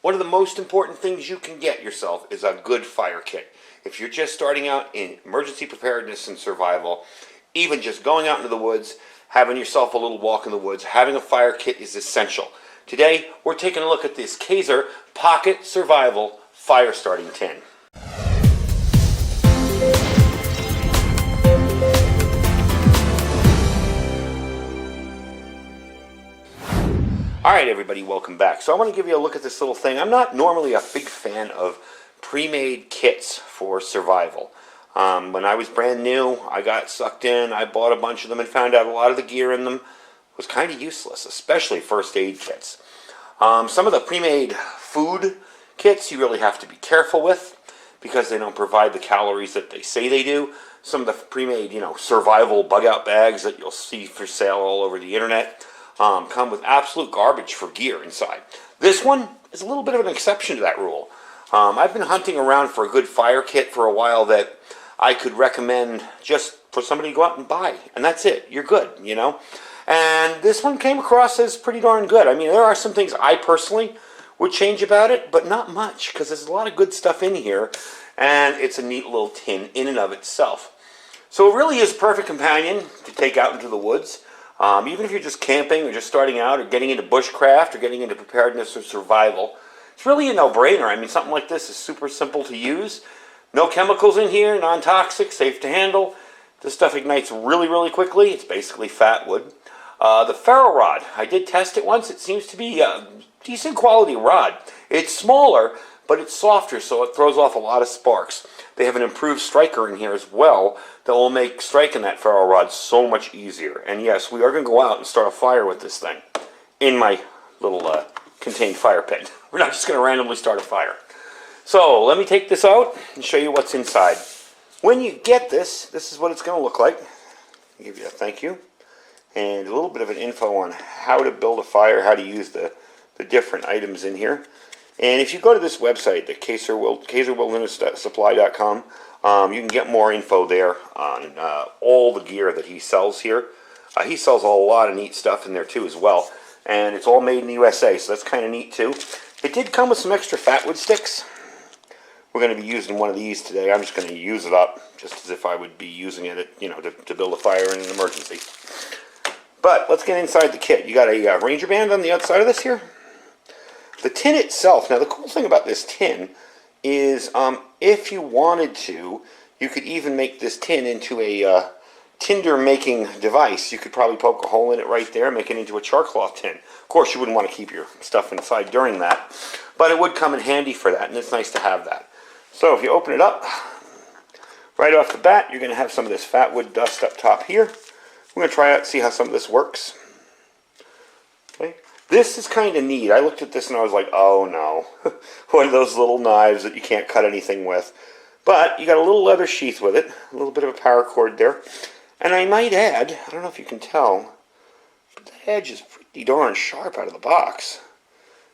One of the most important things you can get yourself is a good fire kit. If you're just starting out in emergency preparedness and survival, even just going out into the woods, having yourself a little walk in the woods, having a fire kit is essential. Today, we're taking a look at this Kaeser Pocket Survival Fire Starting Tin. Alright everybody, welcome back. So I want to give you a look at this little thing. I'm not normally a big fan of pre-made kits for survival. When I was brand new, I got sucked in, I bought a bunch of them and found out a lot of the gear in them was kind of useless, especially first aid kits. Some of the pre-made food kits you really have to be careful with because they don't provide the calories that they say they do. Some of the pre-made, survival bug-out bags that you'll see for sale all over the internet come with absolute garbage for gear inside. This one is a little bit of an exception to that rule. I've been hunting around for a good fire kit for a while that I could recommend just for somebody to go out and buy, and that's it. You're good, And this one came across as pretty darn good. I mean, there are some things I personally would change about it, but not much, because there's a lot of good stuff in here, and it's a neat little tin in and of itself. So it really is a perfect companion to take out into the woods. Even if you're just camping or just starting out or getting into bushcraft or getting into preparedness or survival, it's really a no-brainer. I mean, something like this is super simple to use. No chemicals in here, non-toxic, safe to handle. This stuff ignites really, really quickly. It's basically fat wood. The ferro rod, I did test it once. It seems to be a decent quality rod. It's smaller, but it's softer, so it throws off a lot of sparks. They have an improved striker in here as well that will make striking that ferro rod so much easier. And yes, we are going to go out and start a fire with this thing in my little contained fire pit. We're not just going to randomly start a fire. So let me take this out and show you what's inside. When you get this, this is what it's going to look like. I'll give you a thank you and a little bit of an info on how to build a fire, how to use the different items in here. And if you go to this website, the KaeserWildernessSupply.com, you can get more info there on all the gear that he sells here. He sells a lot of neat stuff in there too as well. And it's all made in the USA, so that's kind of neat too. It did come with some extra fatwood sticks. We're going to be using one of these today. I'm just going to use it up, just as if I would be using it, to build a fire in an emergency. But let's get inside the kit. You got a Ranger band on the outside of this here. The tin itself, now the cool thing about this tin is if you wanted to, you could even make this tin into a tinder making device. You could probably poke a hole in it right there, make it into a char cloth tin. Of course, you wouldn't want to keep your stuff inside during that, but it would come in handy for that, and it's nice to have that. So if you open it up, right off the bat, you're going to have some of this fatwood dust up top here. We're going to try out and see how some of this works. Okay. This is kind of neat. I looked at this and I was like, oh no. One of those little knives that you can't cut anything with. But you got a little leather sheath with it, a little bit of a paracord there. And I might add, I don't know if you can tell, but the edge is pretty darn sharp out of the box.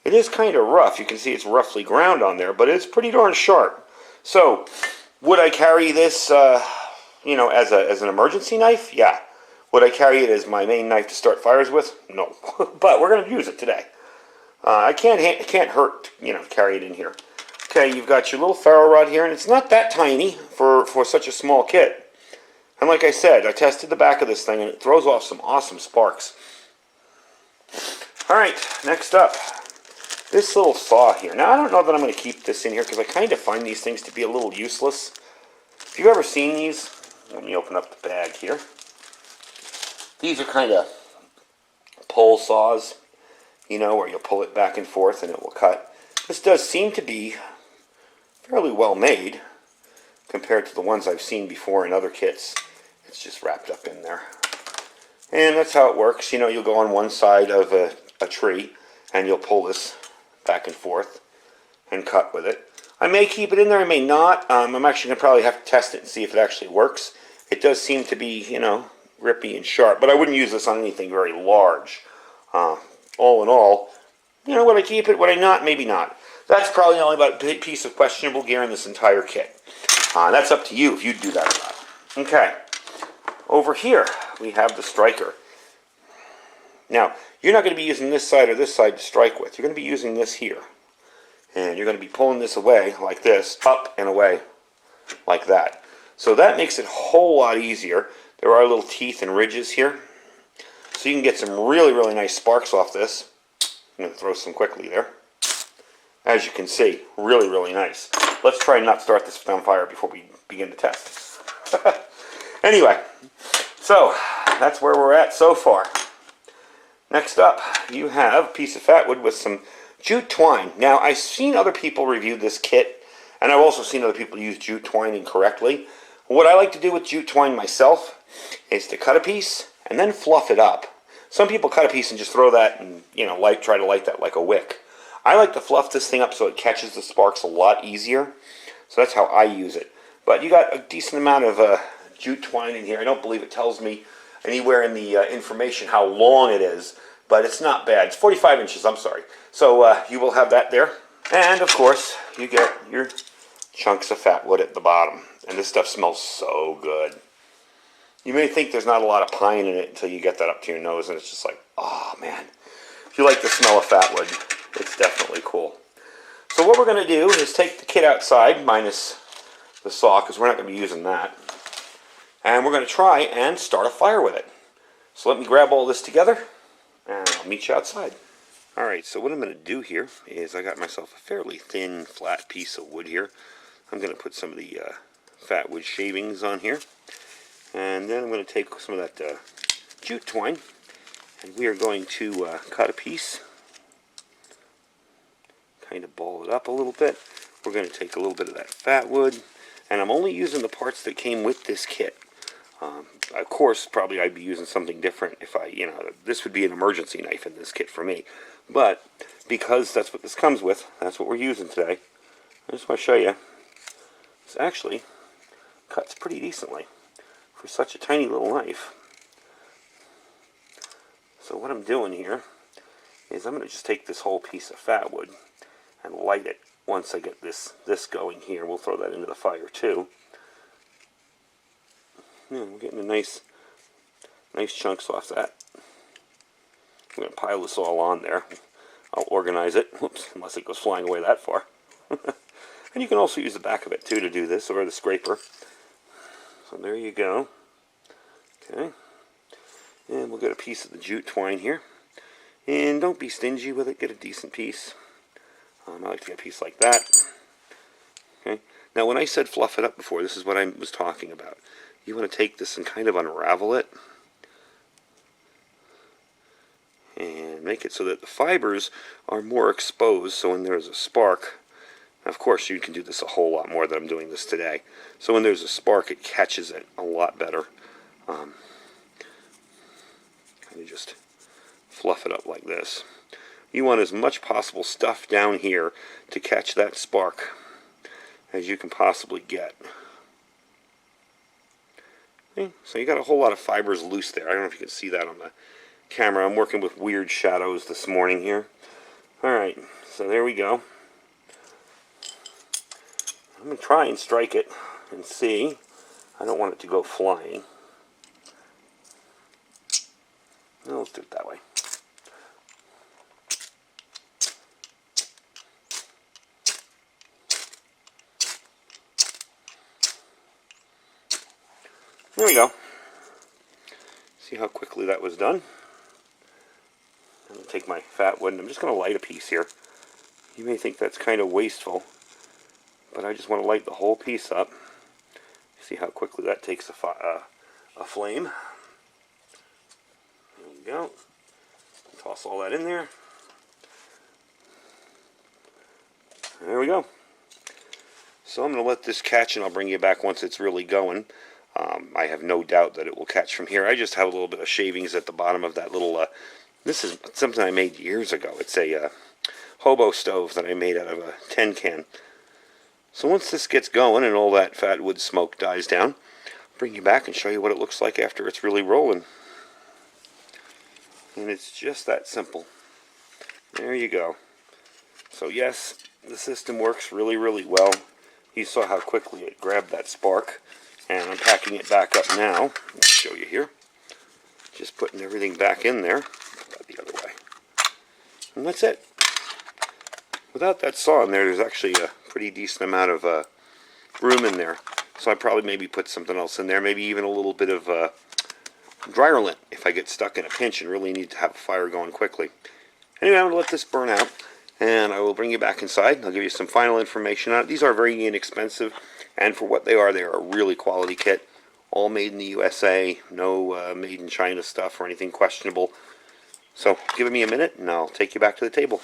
It is kind of rough. You can see it's roughly ground on there, but it's pretty darn sharp. So, would I carry this, as an emergency knife? Yeah. Would I carry it as my main knife to start fires with? No. But we're going to use it today. It can't hurt, carry it in here. Okay, you've got your little ferro rod here, and it's not that tiny for such a small kit. And like I said, I tested the back of this thing, and it throws off some awesome sparks. Alright, next up, this little saw here. Now, I don't know that I'm going to keep this in here, because I kind of find these things to be a little useless. If you've ever seen these, let me open up the bag here. These are kind of pole saws, where you'll pull it back and forth and it will cut. This does seem to be fairly well made compared to the ones I've seen before in other kits. It's just wrapped up in there. And that's how it works. You'll go on one side of a tree and you'll pull this back and forth and cut with it. I may keep it in there, I may not. I'm actually going to probably have to test it and see if it actually works. It does seem to be, rippy and sharp, but I wouldn't use this on anything very large. All in all, would I keep it? Would I not? Maybe not. That's probably only about a piece of questionable gear in this entire kit. That's up to you if you'd do that or not. Okay, over here we have the striker. Now, you're not going to be using this side or this side to strike with. You're going to be using this here. And you're going to be pulling this away like this, up and away like that. So that makes it a whole lot easier. There are little teeth and ridges here. So you can get some really, really nice sparks off this. I'm going to throw some quickly there. As you can see, really, really nice. Let's try and not start this on fire before we begin to test. Anyway, so that's where we're at so far. Next up, you have a piece of fat wood with some jute twine. Now, I've seen other people review this kit, and I've also seen other people use jute twine incorrectly. What I like to do with jute twine myself is to cut a piece and then fluff it up. Some people cut a piece and just throw that and, try to light that like a wick. I like to fluff this thing up so it catches the sparks a lot easier. So that's how I use it. But you got a decent amount of jute twine in here. I don't believe it tells me anywhere in the information how long it is, but it's not bad. It's 45 inches, I'm sorry. So you will have that there. And of course, you get your chunks of fat wood at the bottom. And this stuff smells so good. You may think there's not a lot of pine in it until you get that up to your nose, and it's just like, oh man. If you like the smell of fat wood, it's definitely cool. So what we're going to do is take the kit outside, minus the saw, because we're not going to be using that. And we're going to try and start a fire with it. So let me grab all this together, and I'll meet you outside. Alright, so what I'm going to do here is I got myself a fairly thin, flat piece of wood here. I'm going to put some of the fat wood shavings on here. And then I'm going to take some of that jute twine, and we are going to cut a piece. Kind of ball it up a little bit. We're going to take a little bit of that fat wood, and I'm only using the parts that came with this kit. Of course, probably I'd be using something different if this would be an emergency knife in this kit for me. But because that's what this comes with, that's what we're using today. I just want to show you. This actually cuts pretty decently for such a tiny little knife. So what I'm doing here is I'm going to just take this whole piece of fat wood and light it once I get this going here. We'll throw that into the fire too. Yeah, we're getting a nice chunks off that. I'm going to pile this all on there. I'll organize it. Whoops, unless it goes flying away that far. And you can also use the back of it too to do this, or the scraper. So there you go. Okay. And we'll get a piece of the jute twine here. And don't be stingy with it. Get a decent piece. I like to get a piece like that. Okay. Now when I said fluff it up before, this is what I was talking about. You want to take this and kind of unravel it. And make it so that the fibers are more exposed, so when there's a spark, of course you can do this a whole lot more than I'm doing this today. So when there's a spark, it catches it a lot better. Kind of just fluff it up like this. You want as much possible stuff down here to catch that spark as you can possibly get. Okay, so you got a whole lot of fibers loose there. I don't know if you can see that on the camera. I'm working with weird shadows this morning here. Alright, so there we go. I'm going to try and strike it and see. I don't want it to go flying. No, let's do it that way. There we go. See how quickly that was done? I'm going to take my fat wood and I'm just going to light a piece here. You may think that's kind of wasteful, but I just want to light the whole piece up. See how quickly that takes a flame. There we go. Toss all that in there. There we go. So I'm going to let this catch and I'll bring you back once it's really going. I have no doubt that it will catch from here. I just have a little bit of shavings at the bottom of that little, this is something I made years ago. It's a hobo stove that I made out of a tin can. So once this gets going and all that fat wood smoke dies down, I'll bring you back and show you what it looks like after it's really rolling. And it's just that simple. There you go. So yes, the system works really, really well. You saw how quickly it grabbed that spark. And I'm packing it back up now. I'll show you here. Just putting everything back in there. Put that the other way. And that's it. without that saw in there, there's actually a pretty decent amount of room in there. So I probably maybe put something else in there, maybe even a little bit of dryer lint if I get stuck in a pinch and really need to have a fire going quickly. Anyway, I'm going to let this burn out, and I will bring you back inside, and I'll give you some final information on it. These are very inexpensive, and for what they are a really quality kit. All made in the USA, no made in China stuff or anything questionable. So give me a minute, and I'll take you back to the table.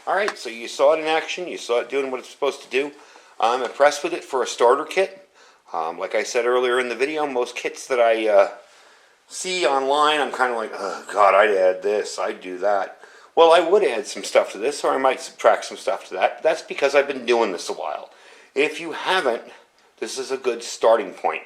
Alright, so you saw it in action, you saw it doing what it's supposed to do. I'm impressed with it for a starter kit. Like I said earlier in the video, most kits that I see online, I'm kind of like, oh God, I'd add this, I'd do that. Well, I would add some stuff to this, or I might subtract some stuff to that. That's because I've been doing this a while. If you haven't, this is a good starting point.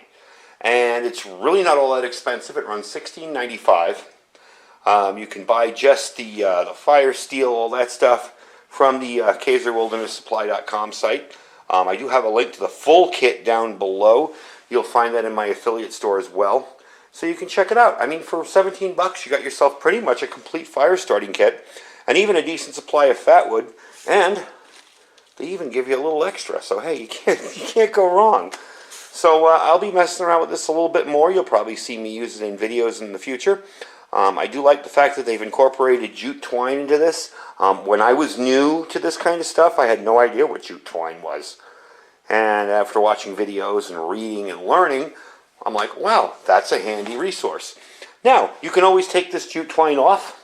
And it's really not all that expensive. It runs $16.95. You can buy just the fire steel, all that stuff, from the KaeserWildernessSupply.com site. I do have a link to the full kit down below. You'll find that in my affiliate store as well. So you can check it out. I mean, for 17 bucks, you got yourself pretty much a complete fire starting kit, and even a decent supply of fat wood, and they even give you a little extra. So hey, you can't go wrong. So I'll be messing around with this a little bit more. You'll probably see me use it in videos in the future. I do like the fact that they've incorporated jute twine into this. When I was new to this kind of stuff, I had no idea what jute twine was. And after watching videos and reading and learning, I'm like, wow, that's a handy resource. Now, you can always take this jute twine off,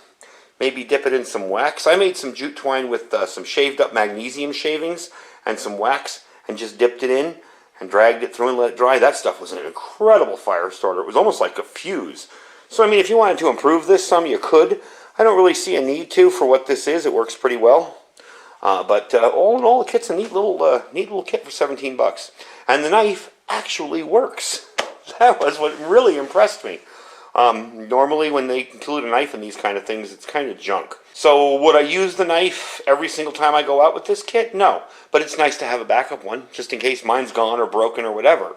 maybe dip it in some wax. I made some jute twine with some shaved up magnesium shavings and some wax and just dipped it in and dragged it through and let it dry. That stuff was an incredible fire starter. It was almost like a fuse. So, I mean, if you wanted to improve this some, you could. I don't really see a need to for what this is. It works pretty well. But all in all, the kit's a neat little kit for 17 bucks. And the knife actually works. That was what really impressed me. Normally when they include a knife in these kind of things, it's kind of junk. So would I use the knife every single time I go out with this kit? No. But it's nice to have a backup one, just in case mine's gone or broken or whatever.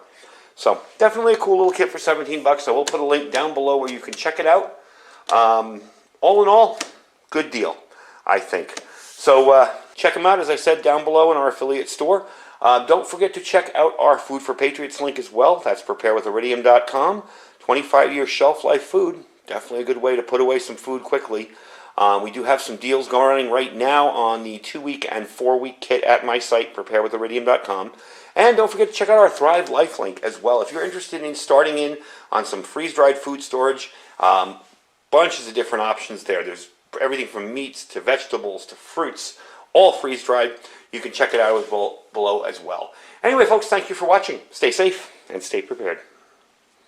So definitely a cool little kit for 17 bucks. So we'll put a link down below where you can check it out. All in all, good deal, I think. So check them out, as I said, down below in our affiliate store. Don't forget to check out our Food for Patriots link as well. That's preparewithiridium.com. 25-year shelf life food. Definitely a good way to put away some food quickly. We do have some deals going right now on the 2-week and 4-week kit at my site, preparewithiridium.com. And don't forget to check out our Thrive Life link as well. If you're interested in starting in on some freeze-dried food storage, bunches of different options there. There's everything from meats to vegetables to fruits, all freeze-dried. You can check it out below as well. Anyway, folks, thank you for watching. Stay safe and stay prepared.